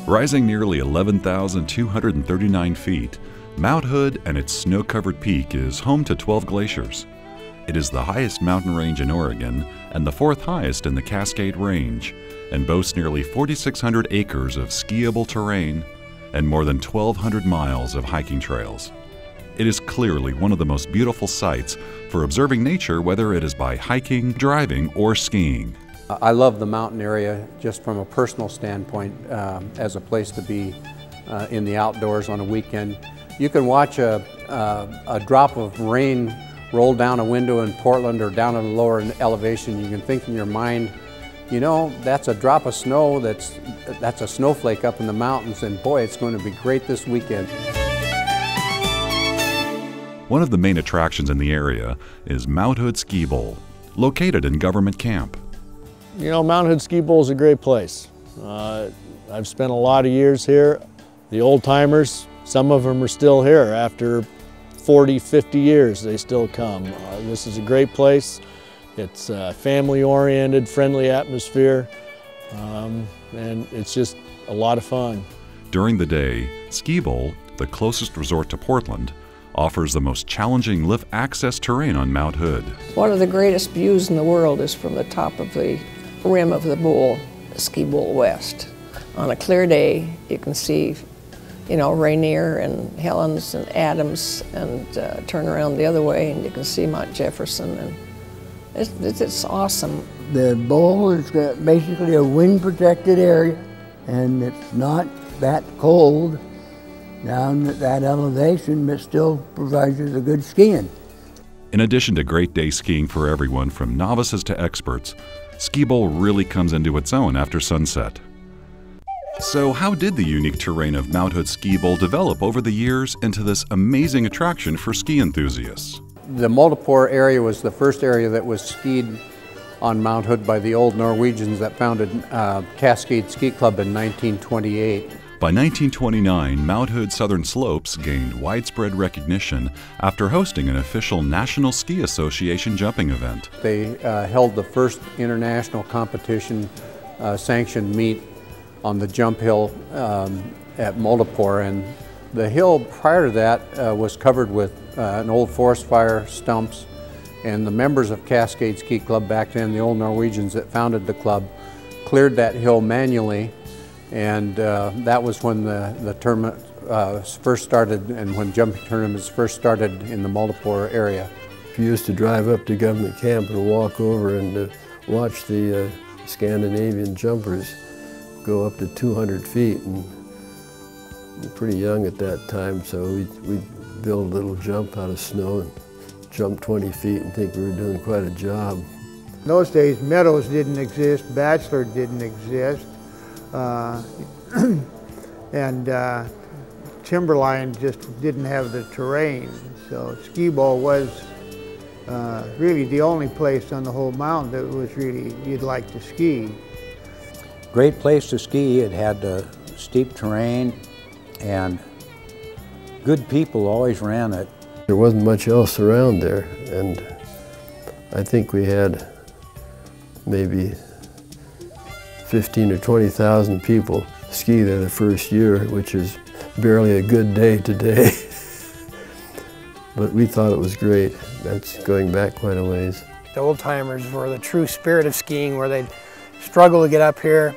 Rising nearly 11,239 feet, Mount Hood and its snow-covered peak is home to 12 glaciers. It is the highest mountain range in Oregon and the fourth highest in the Cascade Range, and boasts nearly 4,600 acres of skiable terrain and more than 1,200 miles of hiking trails. It is clearly one of the most beautiful sights for observing nature, whether it is by hiking, driving, or skiing. I love the mountain area just from a personal standpoint as a place to be in the outdoors on a weekend. You can watch a drop of rain roll down a window in Portland or down at a lower elevation. You can think in your mind, you know, that's a drop of snow, that's a snowflake up in the mountains, and boy, it's going to be great this weekend. One of the main attractions in the area is Mount Hood Skibowl, located in Government Camp. You know, Mount Hood Skibowl is a great place. I've spent a lot of years here. The old timers, some of them are still here after 40, 50 years, they still come. This is a great place. It's family-oriented, friendly atmosphere, and it's just a lot of fun. During the day, Skibowl, the closest resort to Portland, offers the most challenging lift access terrain on Mount Hood. One of the greatest views in the world is from the top of the rim of the bowl, Skibowl West. On a clear day, you can see, you know, Rainier and Helens and Adams, and turn around the other way and you can see Mount Jefferson, and it's awesome. The bowl is basically a wind-protected area, and it's not that cold down at that elevation, but still provides you the good skiing. In addition to great day skiing for everyone from novices to experts, Skibowl really comes into its own after sunset. So how did the unique terrain of Mount Hood Skibowl develop over the years into this amazing attraction for ski enthusiasts? The Modernization area was the first area that was skied on Mount Hood by the old Norwegians that founded Cascade Ski Club in 1928. By 1929, Mount Hood Southern Slopes gained widespread recognition after hosting an official National Ski Association jumping event. They held the first international competition sanctioned meet on the jump hill at Modernization, and the hill prior to that was covered with an old forest fire, stumps, and the members of Cascade Ski Club back then, the old Norwegians that founded the club, cleared that hill manually. And that was when the tournament first started, and when jumping tournaments first started in the Modernization area. We used to drive up to Government Camp and walk over and watch the Scandinavian jumpers go up to 200 feet. And we were pretty young at that time, so we'd build a little jump out of snow and jump 20 feet and think we were doing quite a job. In those days, meadows didn't exist, bachelor didn't exist. And timberline just didn't have the terrain. So Skibowl was really the only place on the whole mountain that was really you'd like to ski. Great place to ski. It had steep terrain and good people always ran it. There wasn't much else around there, and I think we had maybe 15 or 20,000 people ski there the first year, which is barely a good day today. But we thought it was great. That's going back quite a ways. The old timers were the true spirit of skiing, where they'd struggle to get up here.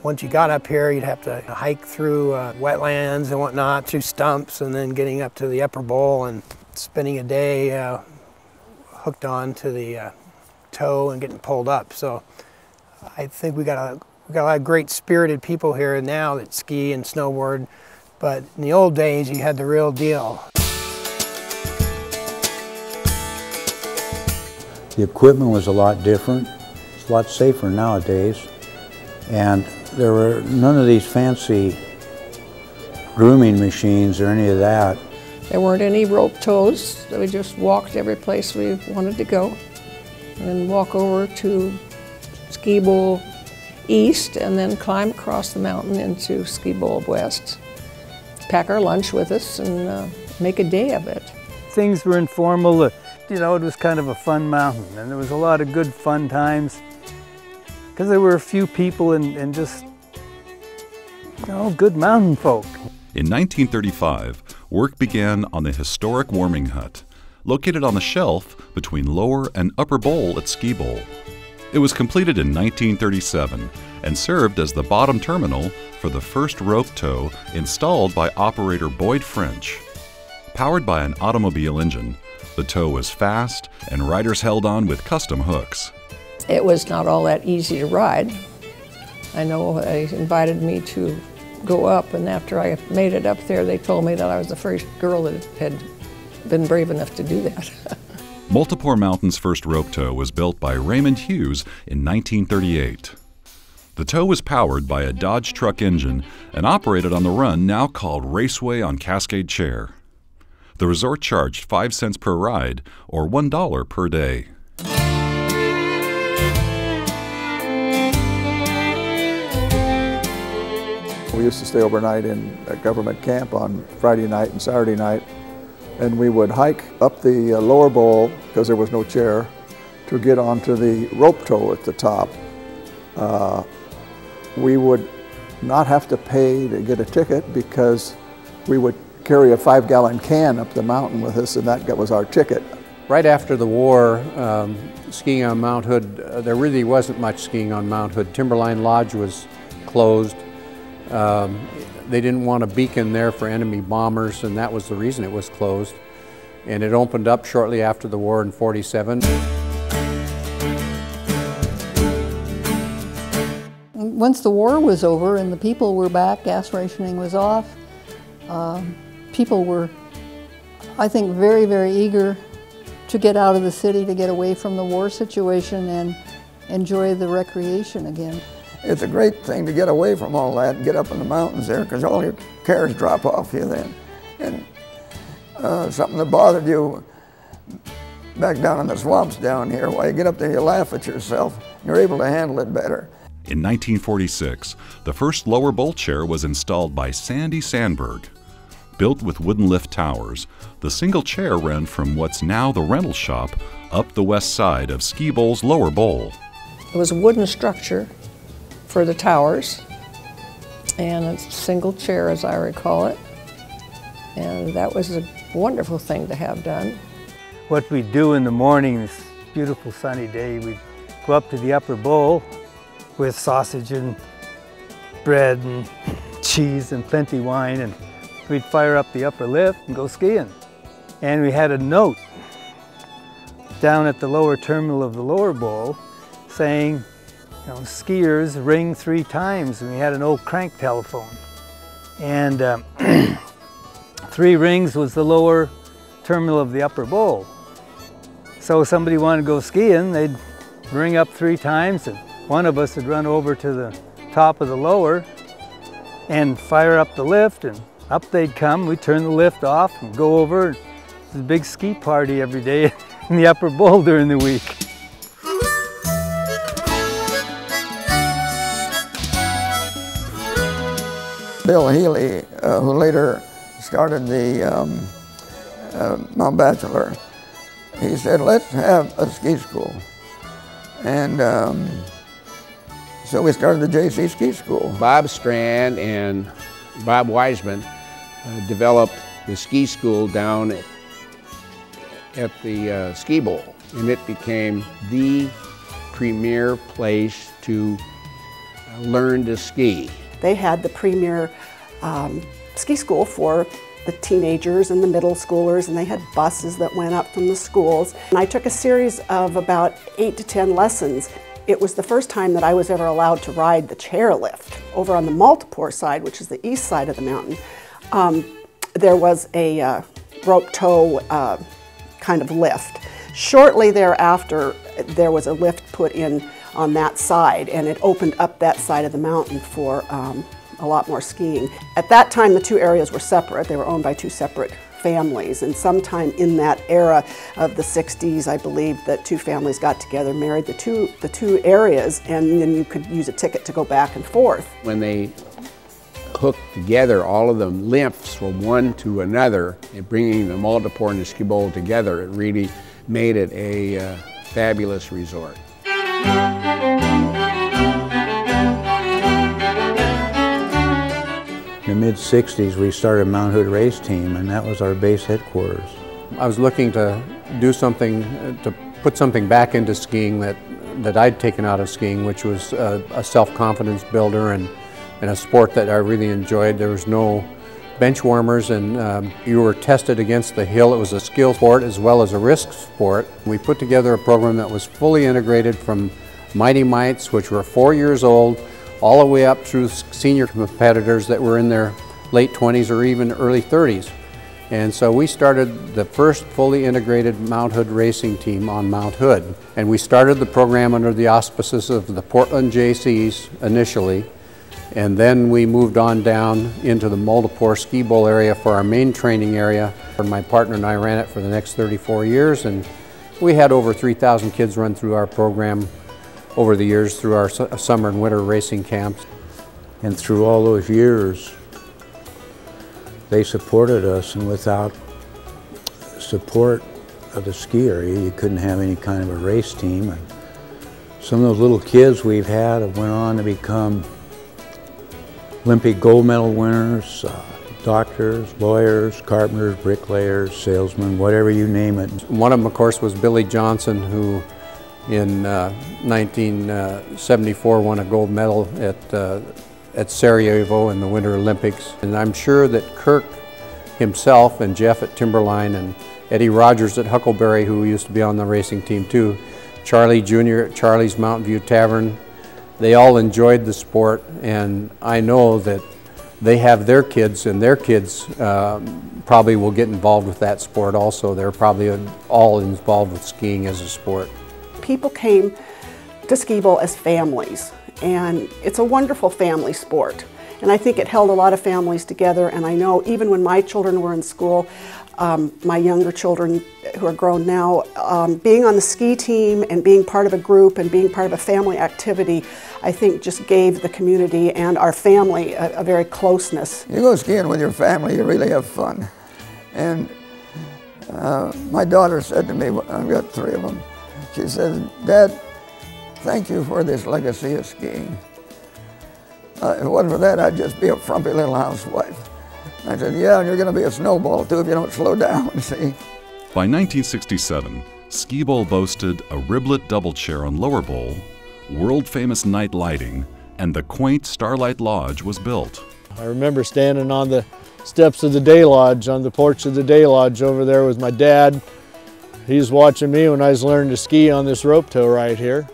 Once you got up here, you'd have to hike through wetlands and whatnot, through stumps, and then getting up to the upper bowl and spending a day hooked on to the toe and getting pulled up. So I think we got a lot of great spirited people here now that ski and snowboard, but in the old days you had the real deal. The equipment was a lot different. It's a lot safer nowadays, and there were none of these fancy grooming machines or any of that. There weren't any rope tows, so we just walked every place we wanted to go, and walk over to Skibowl East and then climb across the mountain into Skibowl West. Pack our lunch with us and make a day of it. Things were informal. You know, it was kind of a fun mountain, and there was a lot of good fun times because there were a few people and just good mountain folk. In 1935, work began on the historic warming hut, located on the shelf between Lower and Upper Bowl at Skibowl. It was completed in 1937 and served as the bottom terminal for the first rope tow installed by operator Boyd French. Powered by an automobile engine, the tow was fast and riders held on with custom hooks. It was not all that easy to ride. I know they invited me to go up, and after I made it up there, they told me that I was the first girl that had been brave enough to do that. Multipore Mountain's first rope tow was built by Raymond Hughes in 1938. The tow was powered by a Dodge truck engine and operated on the run now called Raceway on Cascade Chair. The resort charged 5 cents per ride, or $1 per day. We used to stay overnight in a government camp on Friday night and Saturday night, and we would hike up the lower bowl, because there was no chair, to get onto the rope tow at the top. We would not have to pay to get a ticket because we would carry a 5-gallon can up the mountain with us, and that was our ticket. Right after the war, skiing on Mount Hood, there really wasn't much skiing on Mount Hood. Timberline Lodge was closed. They didn't want a beacon there for enemy bombers, and that was the reason it was closed. And it opened up shortly after the war in '47. Once the war was over and the people were back, gas rationing was off, people were, I think, very, very eager to get out of the city, to get away from the war situation and enjoy the recreation again. It's a great thing to get away from all that and get up in the mountains there, because all your cares drop off you then. And something that bothered you back down in the swamps down here, while you get up there you laugh at yourself. You're able to handle it better. In 1946, the first lower bowl chair was installed by Sandy Sandberg. Built with wooden lift towers, the single chair ran from what's now the rental shop up the west side of Skibowl's lower bowl. It was a wooden structure for the towers, and a single chair, as I recall it. And that was a wonderful thing to have done. What we'd do in the morning, this beautiful sunny day, we'd go up to the upper bowl with sausage and bread and cheese and plenty wine, and we'd fire up the upper lift and go skiing. And we had a note down at the lower terminal of the lower bowl saying, you know, skiers ring 3 times, and we had an old crank telephone. And 3 rings was the lower terminal of the upper bowl. So if somebody wanted to go skiing, they'd ring up 3 times, and one of us would run over to the top of the lower and fire up the lift, and up they'd come. We'd turn the lift off and go over. It's a big ski party every day in the upper bowl during the week. Bill Healy, who later started the Mount Bachelor, he said, let's have a ski school. And so we started the JC Ski School. Bob Strand and Bob Wiseman developed the ski school down at the Skibowl, and it became the premier place to learn to ski. They had the premier ski school for the teenagers and the middle schoolers, and they had buses that went up from the schools. And I took a series of about 8 to 10 lessons. It was the first time that I was ever allowed to ride the chairlift. Over on the Multipore side, which is the east side of the mountain, there was a rope tow kind of lift. Shortly thereafter, there was a lift put in on that side, and it opened up that side of the mountain for a lot more skiing. At that time, the 2 areas were separate. They were owned by 2 separate families, and sometime in that era of the 60s, I believe that 2 families got together, married the two areas, and then you could use a ticket to go back and forth. When they hooked together all of the lifts from one to another, and bringing the Multipore and the Skibowl together, it really made it a fabulous resort. the mid-60s, we started Mount Hood Race Team, and that was our base headquarters. I was looking to do something, to put something back into skiing that I'd taken out of skiing, which was a self-confidence builder and a sport that I really enjoyed. There was no bench warmers, and you were tested against the hill. It was a skill sport as well as a risk sport. We put together a program that was fully integrated from Mighty Mites, which were 4 years old, all the way up through senior competitors that were in their late 20s or even early 30s. And so we started the first fully integrated Mount Hood racing team on Mount Hood. And we started the program under the auspices of the Portland JCs initially. And then we moved on down into the Moldapore Ski Bowl area for our main training area. And my partner and I ran it for the next 34 years. And we had over 3,000 kids run through our program over the years through our summer and winter racing camps. And through all those years, they supported us, and without support of the ski area, you couldn't have any kind of a race team. And some of those little kids we've had have went on to become Olympic gold medal winners, doctors, lawyers, carpenters, bricklayers, salesmen, whatever you name it. One of them, of course, was Billy Johnson, who in 1974 won a gold medal at Sarajevo in the Winter Olympics. And I'm sure that Kirk himself and Jeff at Timberline and Eddie Rogers at Huckleberry, who used to be on the racing team too, Charlie Jr. at Charlie's Mountain View Tavern, they all enjoyed the sport, and I know that they have their kids, and their kids probably will get involved with that sport also. They're probably all involved with skiing as a sport. People came to Ski Bowl as families, and it's a wonderful family sport. And I think it held a lot of families together, and I know even when my children were in school, my younger children who are grown now, being on the ski team and being part of a group and being part of a family activity, I think just gave the community and our family a very closeness. You go skiing with your family, you really have fun. And my daughter said to me, I've got 3 of them, she says, "Dad, thank you for this legacy of skiing. If it wasn't for that, I'd just be a frumpy little housewife." I said, "Yeah, and you're going to be a snowball too if you don't slow down, see." By 1967, Ski Bowl boasted a riblet double chair on Lower Bowl, world-famous night lighting, and the quaint Starlight Lodge was built. I remember standing on the steps of the day lodge, on the porch of the day lodge over there with my dad. He was watching me when I was learning to ski on this rope tow right here.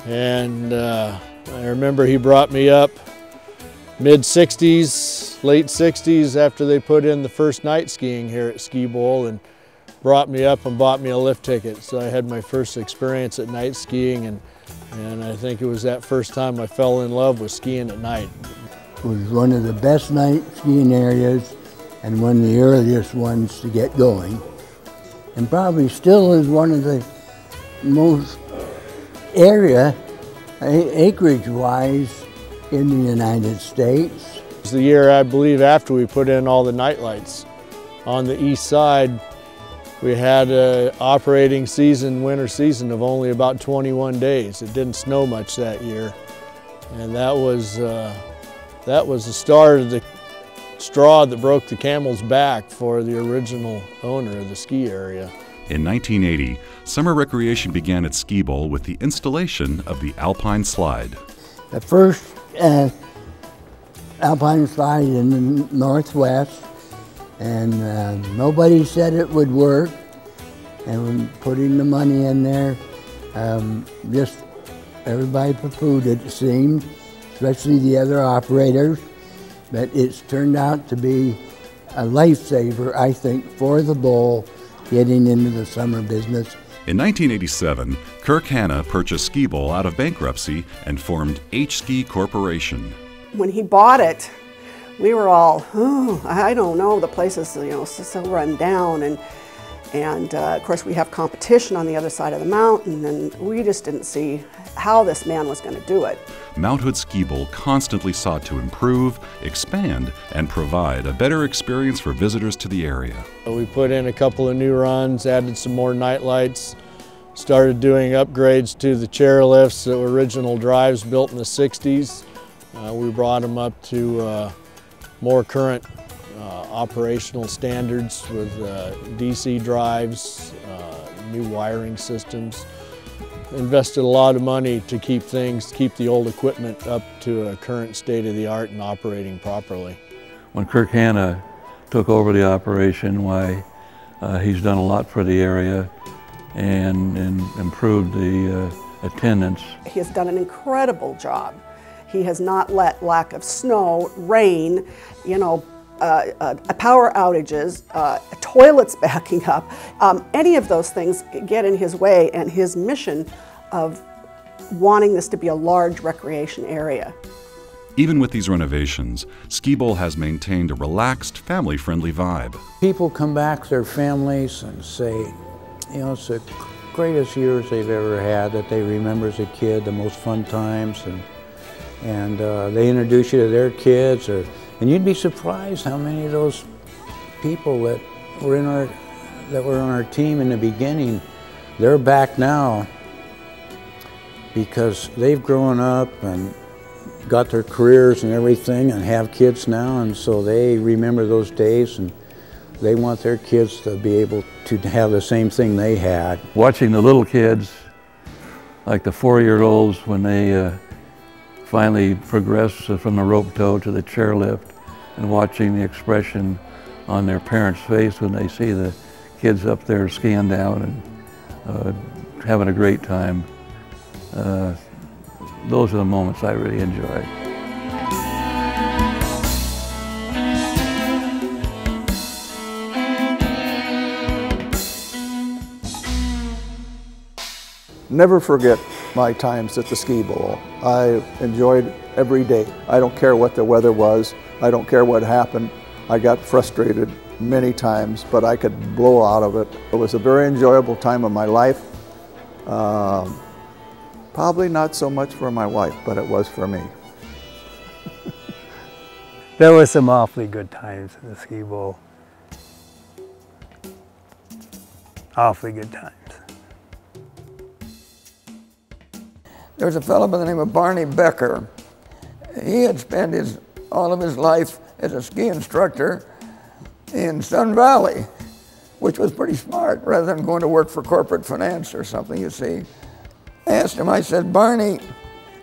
And I remember he brought me up mid-60s, late 60s, after they put in the first night skiing here at Ski Bowl, and brought me up and bought me a lift ticket. So I had my first experience at night skiing, and I think it was that first time I fell in love with skiing at night. It was one of the best night skiing areas and one of the earliest ones to get going, and probably still is one of the most acreage-wise in the United States. It was the year, I believe, after we put in all the night lights. On the east side, we had an operating season, winter season, of only about 21 days. It didn't snow much that year. And that was the start of the straw that broke the camel's back for the original owner of the ski area. In 1980, summer recreation began at Ski Bowl with the installation of the Alpine Slide. The first Alpine Slide in the Northwest, and nobody said it would work. And putting the money in there, just everybody poo-pooed it seemed, especially the other operators. But it's turned out to be a lifesaver, I think, for the bowl getting into the summer business. In 1987, Kirk Hanna purchased Ski Bowl out of bankruptcy and formed H-Ski Corporation. When he bought it, we were all, I don't know, the place is, so run down, and of course we have competition on the other side of the mountain, and we just didn't see how this man was going to do it. Mount Hood Ski Bowl constantly sought to improve, expand, and provide a better experience for visitors to the area. We put in a couple of new runs, added some more night lights, started doing upgrades to the chairlifts that were original drives built in the 60s. We brought them up to more current operational standards with DC drives, new wiring systems. Invested a lot of money to keep the old equipment up to a current state of the art and operating properly. When Kirk Hanna took over the operation, he's done a lot for the area and improved the attendance. He has done an incredible job. He has not let lack of snow, rain, power outages, toilets backing up, any of those things get in his way and his mission of wanting this to be a large recreation area. Even with these renovations, Skibowl has maintained a relaxed, family-friendly vibe. People come back with their families and say, it's the greatest years they've ever had, that they remember as a kid, the most fun times, and they introduce you to their kids, and you'd be surprised how many of those people that were on our team in the beginning, they're back now because they've grown up and got their careers and everything and have kids now, and so they remember those days and they want their kids to be able to have the same thing they had. Watching the little kids, like the 4-year-olds, when they finally progress from the rope tow to the chairlift, and watching the expression on their parents' face when they see the kids up there skiing down and having a great time. Those are the moments I really enjoy. Never forget my times at the Skibowl. I enjoyed every day. I don't care what the weather was. I don't care what happened. I got frustrated many times, but I could blow out of it. It was a very enjoyable time of my life. Probably not so much for my wife, but it was for me. There were some awfully good times in the Skibowl. Awfully good times. There was a fellow by the name of Barney Becker. He had spent all of his life as a ski instructor in Sun Valley, which was pretty smart, rather than going to work for corporate finance or something, you see. I asked him, I said, Barney,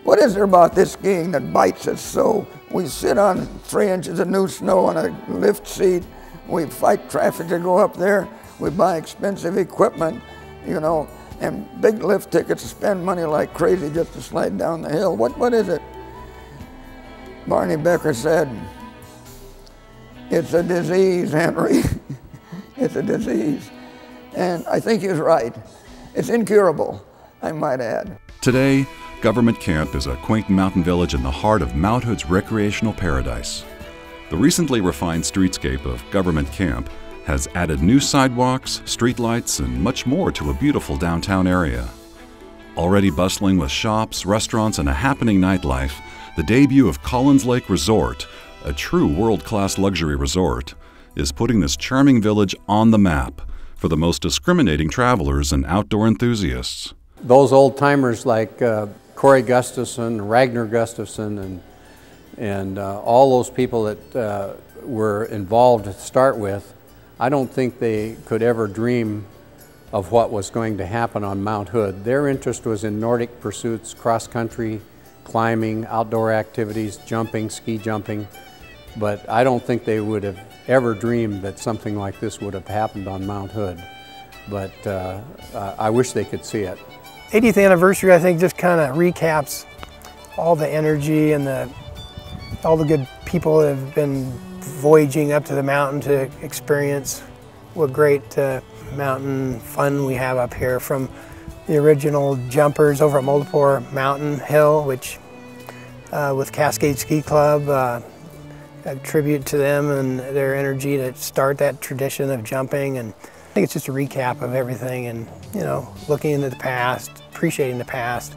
what is there about this skiing that bites us so? We sit on 3 inches of new snow on a lift seat, we fight traffic to go up there, we buy expensive equipment, and big lift tickets to spend money like crazy just to slide down the hill. What is it? Barney Becker said, it's a disease, Henry. It's a disease. And I think he's right. It's incurable, I might add. Today, Government Camp is a quaint mountain village in the heart of Mount Hood's recreational paradise. The recently refined streetscape of Government Camp has added new sidewalks, streetlights, and much more to a beautiful downtown area. Already bustling with shops, restaurants, and a happening nightlife, the debut of Collins Lake Resort, a true world-class luxury resort, is putting this charming village on the map for the most discriminating travelers and outdoor enthusiasts. Those old-timers like Corey Gustafson, Ragnar Gustafson, and all those people that were involved to start with, I don't think they could ever dream of what was going to happen on Mount Hood. Their interest was in Nordic pursuits, cross-country, climbing, outdoor activities, jumping, ski jumping, but I don't think they would have ever dreamed that something like this would have happened on Mount Hood. But I wish they could see it. 80th anniversary, I think, just kind of recaps all the energy and all the good people that have been voyaging up to the mountain to experience what great mountain fun we have up here, from the original jumpers over at Moldapore Mountain Hill, which with Cascade Ski Club, a tribute to them and their energy to start that tradition of jumping. And I think it's just a recap of everything, and looking into the past, appreciating the past,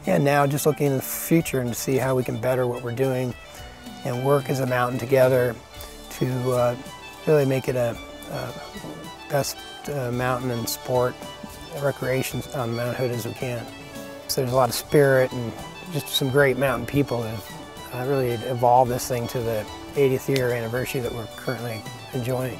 and now just looking into the future and to see how we can better what we're doing and work as a mountain together to really make it a best mountain and sport recreation on Mount Hood as we can. So there's a lot of spirit and just some great mountain people that really evolved this thing to the 80th year anniversary that we're currently enjoying.